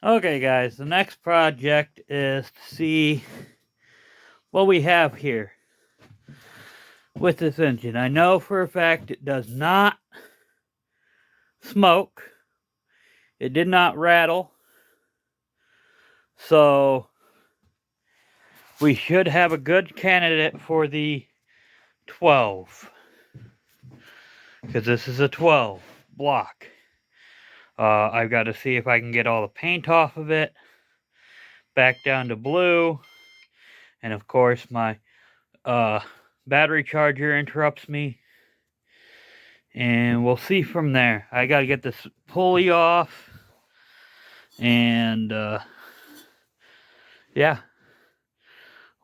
Okay, guys, the next project is to see what we have here with this engine. I know for a fact it does not smoke. It did not rattle. So we should have a good candidate for the 12. Because this is a 12 block. I've got to see if I can get all the paint off of it. Back down to blue. And of course my battery charger interrupts me. And we'll see from there. I got to get this pulley off. And yeah.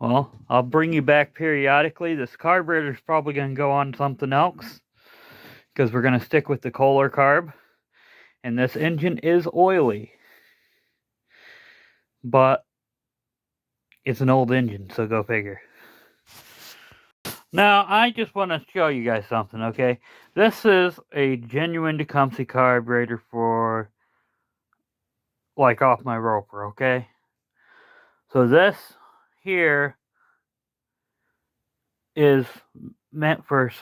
Well, I'll bring you back periodically. This carburetor is probably going to go on something else. Because we're going to stick with the Kohler carb. And this engine is oily. But it's an old engine, so go figure. Now, I just want to show you guys something, okay? This is a genuine Tecumseh carburetor for, like, off my roper, okay? So this here is meant for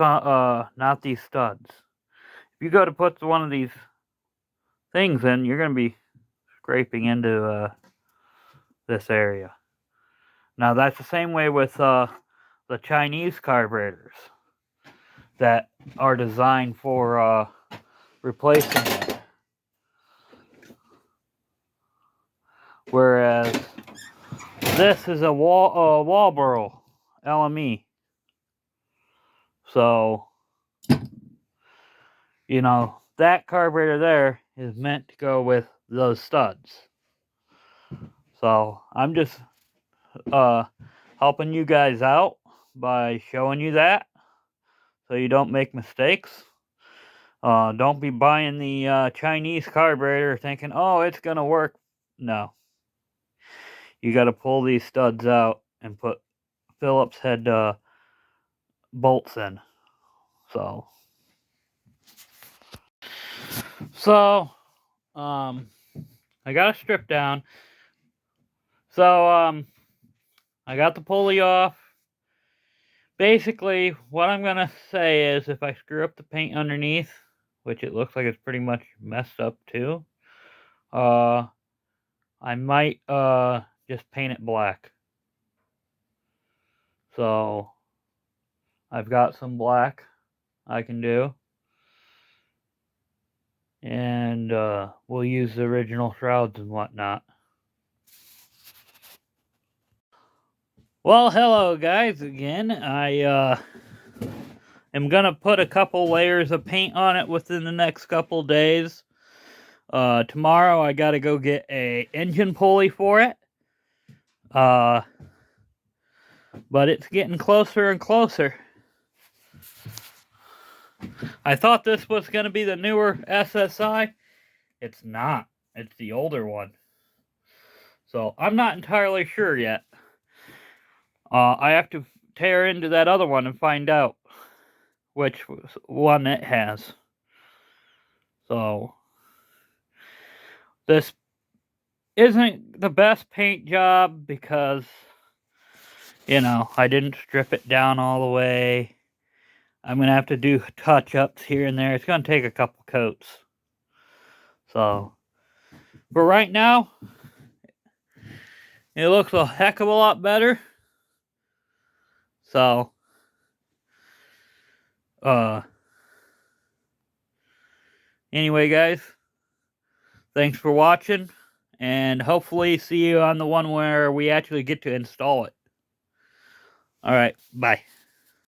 not these studs. If you go to put one of these things in, you're going to be scraping into this area. Now, that's the same way with the Chinese carburetors that are designed for replacing it. Whereas this is a Walboro LME. So, you know, that carburetor there is meant to go with those studs. So, I'm just helping you guys out by showing you that so you don't make mistakes. Don't be buying the Chinese carburetor thinking, oh, it's going to work. No. You got to pull these studs out and put Phillips head bolts in. So, I got to strip down. So, I got the pulley off. Basically, what I'm going to say is if I screw up the paint underneath, which it looks like it's pretty much messed up too, I might just paint it black. So, I've got some black I can do. And we'll use the original shrouds and whatnot. Well, hello guys again. I am gonna put a couple layers of paint on it within the next couple days. Tomorrow I gotta go get a engine pulley for it. But it's getting closer and closer. I thought this was gonna be the newer SSI. It's not. It's the older one. So I'm not entirely sure yet. I have to tear into that other one and find out which one it has. So, this isn't the best paint job because, you know, I didn't strip it down all the way. I'm going to have to do touch-ups here and there. It's going to take a couple coats. So, but right now, it looks a heck of a lot better. So, anyway, guys, thanks for watching, and hopefully see you on the one where we actually get to install it. All right, bye.